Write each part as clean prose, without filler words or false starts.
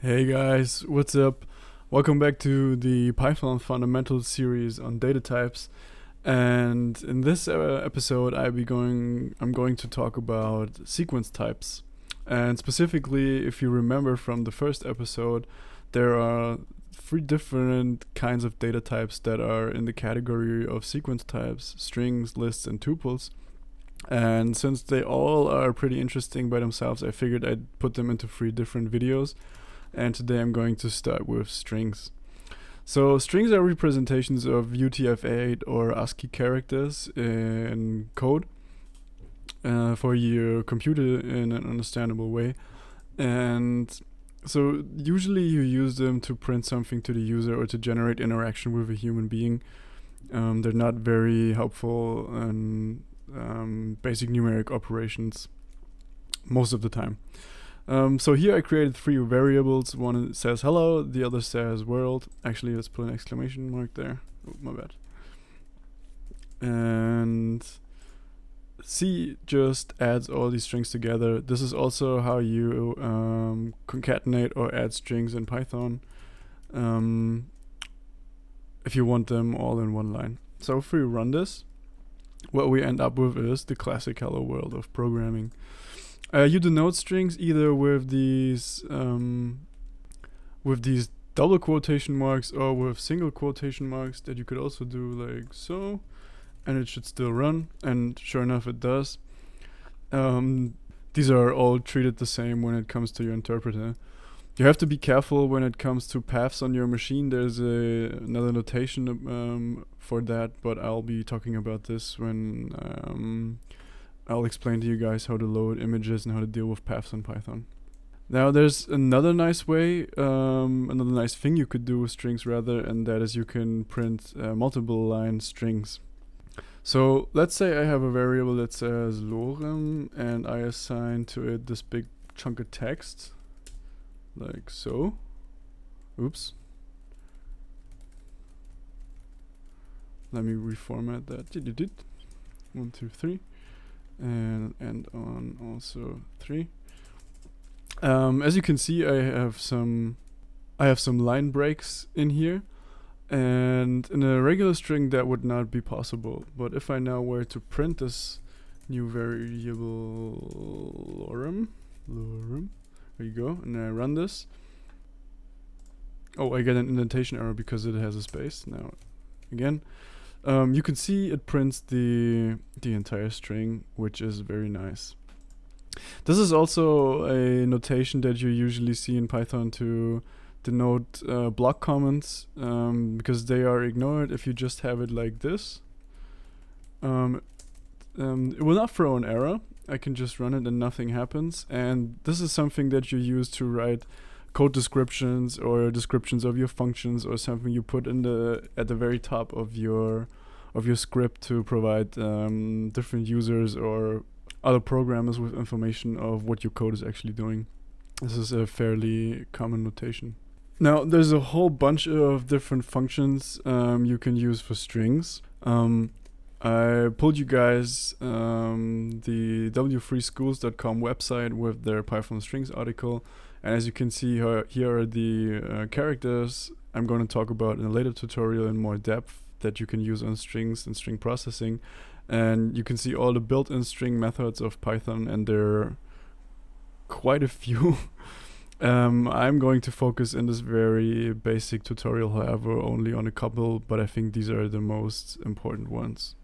Hey guys, what's up? Welcome back to the Python Fundamentals series on Datatypes. And in this episode, I'm going to talk about sequence types. And specifically, if you remember from the first episode, there are three different kinds of data types that are in the category of sequence types: strings, lists, and tuples. And since they all are pretty interesting by themselves, I figured I'd put them into three different videos. And today I'm going to start with strings. So strings are representations of UTF-8 or ASCII characters in code for your computer in an understandable way. And so usually you use them to print something to the user or to generate interaction with a human being. They're not very helpful in basic numeric operations most of the time. So here I created three variables. One says hello, the other says world. Actually, let's put an exclamation mark there. Oh, my bad. And C just adds all these strings together. This is also how you concatenate or add strings in Python if you want them all in one line. So if we run this, what we end up with is the classic hello world of programming. You denote strings either with these double quotation marks or with single quotation marks that you could also do like so, and it should still run, and sure enough it does. These are all treated the same when it comes to your interpreter. You have to be careful when it comes to paths on your machine. There's another notation for that, but I'll be talking about this when I'll explain to you guys how to load images and how to deal with paths in Python. Now there's another nice way, another nice thing you could do with strings rather, and that is you can print multiple line strings. So let's say I have a variable that says lorem and I assign to it this big chunk of text, like so. Oops. Let me reformat that. 1, 2, 3. And on also 3. As you can see, I have some line breaks in here, and in a regular string that would not be possible. But if I now were to print this new variable lorem, there you go, and I run this. Oh, I get an indentation error because it has a space. Now, again. You can see it prints the entire string, which is very nice. This is also a notation that you usually see in Python to denote block comments, because they are ignored if you just have it like this. It will not throw an error. I can just run it and nothing happens. And this is something that you use to write code descriptions or descriptions of your functions, or something you put in at the very top of your script to provide different users or other programmers with information of what your code is actually doing. This is a fairly common notation. Now there's a whole bunch of different functions you can use for strings. I pulled you guys the w3schools.com website with their Python strings article. And as you can see here are the characters I'm going to talk about in a later tutorial in more depth that you can use on strings and string processing. And you can see all the built-in string methods of Python, and there are quite a few. I'm going to focus in this very basic tutorial, however, only on a couple, but I think these are the most important ones.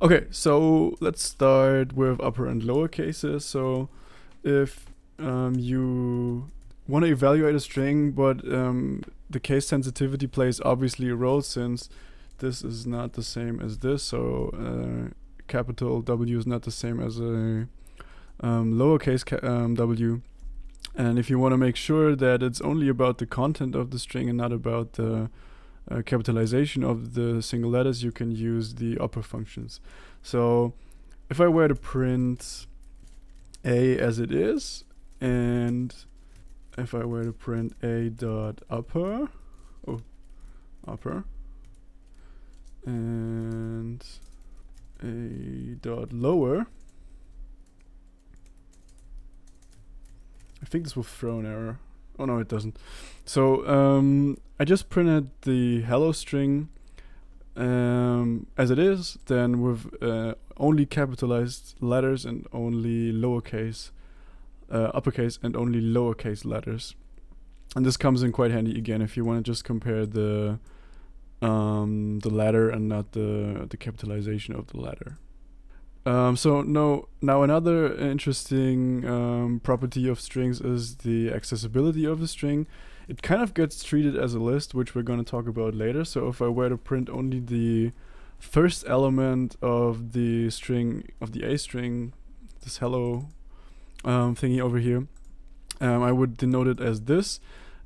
Okay, so let's start with upper and lower cases. So if you want to evaluate a string, but the case sensitivity plays obviously a role, since this is not the same as this. So capital W is not the same as a lowercase w. And if you want to make sure that it's only about the content of the string and not about the capitalization of the single letters, you can use the upper functions. So if I were to print A as it is, and if I were to print a dot upper, and a dot lower, I think this will throw an error. Oh no, it doesn't. So I just printed the hello string as it is, then with only capitalized letters and only lowercase, uppercase and only lowercase letters. And this comes in quite handy again if you want to just compare the letter and not the capitalization of the letter. So now another interesting property of strings is the accessibility of the string. It kind of gets treated as a list, which we're going to talk about later. So if I were to print only the first element of the string, of the A string, this hello thingy over here, I would denote it as this.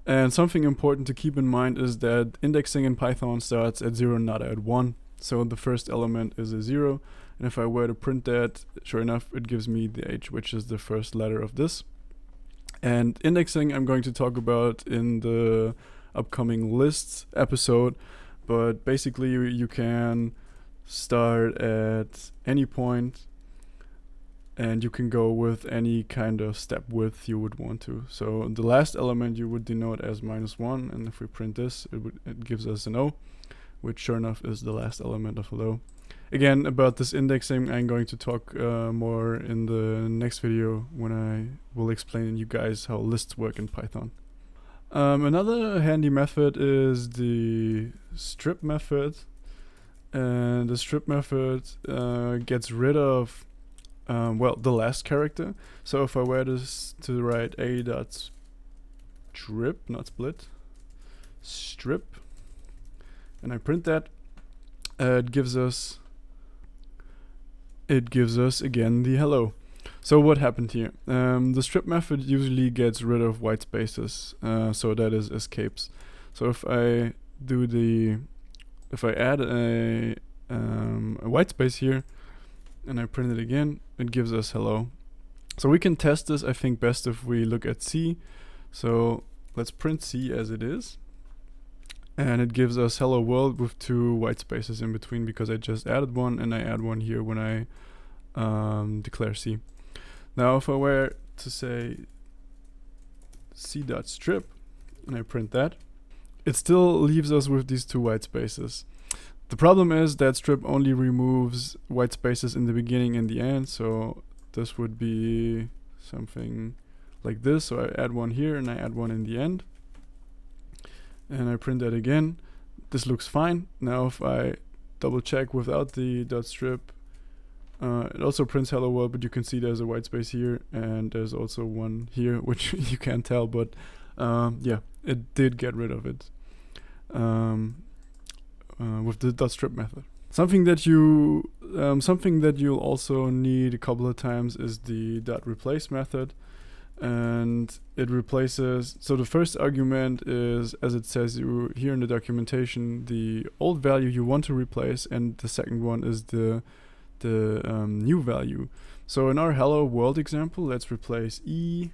And something important to keep in mind is that indexing in Python starts at 0, not at 1. So the first element is a 0. And if I were to print that, sure enough, it gives me the H, which is the first letter of this. And indexing I'm going to talk about in the upcoming lists episode. But basically you can start at any point and you can go with any kind of step width you would want to. So the last element you would denote as -1, and if we print this, it gives us an O, which sure enough is the last element of hello. Again, about this indexing, I'm going to talk more in the next video when I will explain you guys how lists work in Python. Another handy method is the strip method. And the strip method gets rid of the last character. So if I were to write a.strip, not split, strip, and I print that, it gives us again the hello. So what happened here? The strip method usually gets rid of white spaces, so that is escapes. So if I add a white space here and I print it again, it gives us hello. So we can test this, I think, best if we look at C. So let's print C as it is. And it gives us hello world with 2 white spaces in between because I just added one and I add one here when I declare C. Now if I were to say C.strip and I print that, it still leaves us with these 2 white spaces. The problem is that strip only removes white spaces in the beginning and the end, so this would be something like this. So I add one here and I add one in the end. And I print that again. This looks fine. Now if I double check without the .strip, it also prints hello world, but you can see there's a white space here and there's also one here, which you can't tell, but yeah, it did get rid of it with the .strip method. Something that you'll also need a couple of times is the .replace method. And it replaces, so the first argument is, as it says here in the documentation, the old value you want to replace, and the second one is the new value. So in our hello world example, let's replace I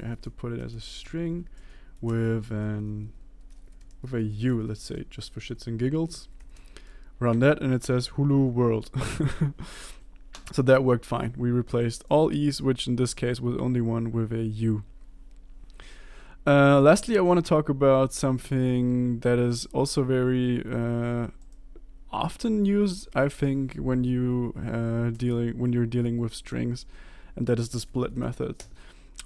have to put it as a string with a U, let's say, just for shits and giggles. Run that and it says Hulu world. So that worked fine. We replaced all E's, which in this case was only one, with a U. Lastly, I want to talk about something that is also very often used, I think, when you're dealing with strings, and that is the split method.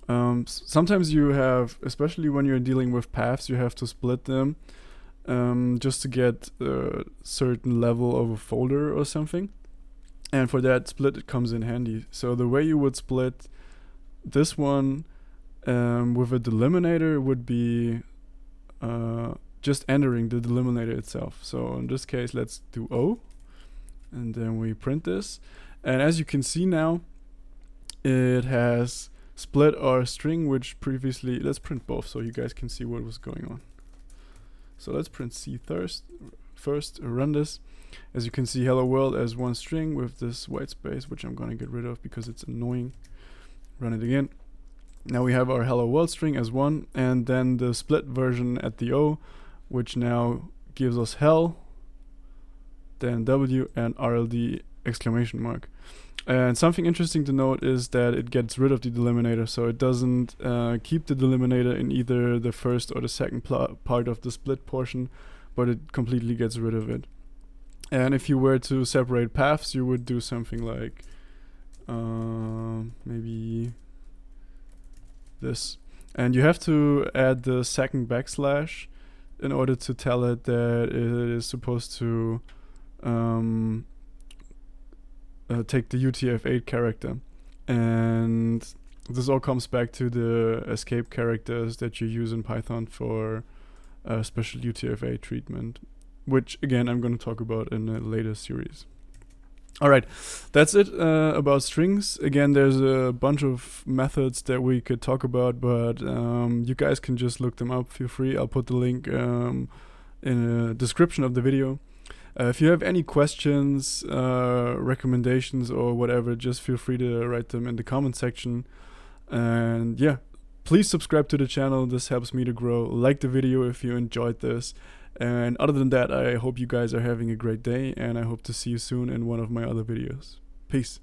Sometimes you have, especially when you're dealing with paths, you have to split them just to get a certain level of a folder or something. And for that split, it comes in handy. So the way you would split this one with a delimiter would be just entering the delimiter itself. So in this case, let's do O, and then we print this. And as you can see now, it has split our string, which previously, let's print both so you guys can see what was going on. So let's print C first, run this. As you can see, hello world as one string with this white space, which I'm going to get rid of because it's annoying. Run it again. Now we have our hello world string as one, and then the split version at the O, which now gives us hell, then W and RLD exclamation mark. And something interesting to note is that it gets rid of the delimiter, so it doesn't keep the delimiter in either the first or the second part of the split portion, but it completely gets rid of it. And if you were to separate paths, you would do something like maybe this. And you have to add the second backslash in order to tell it that it is supposed to take the UTF-8 character. And this all comes back to the escape characters that you use in Python for special UTF-8 treatment, which again I'm going to talk about in a later series. Alright, that's it about strings. Again, there's a bunch of methods that we could talk about, but you guys can just look them up. Feel free. I'll put the link in the description of the video. If you have any questions, recommendations, or whatever, just feel free to write them in the comment section. And yeah, please subscribe to the channel. This helps me to grow. Like the video if you enjoyed this. And other than that, I hope you guys are having a great day, and I hope to see you soon in one of my other videos. Peace.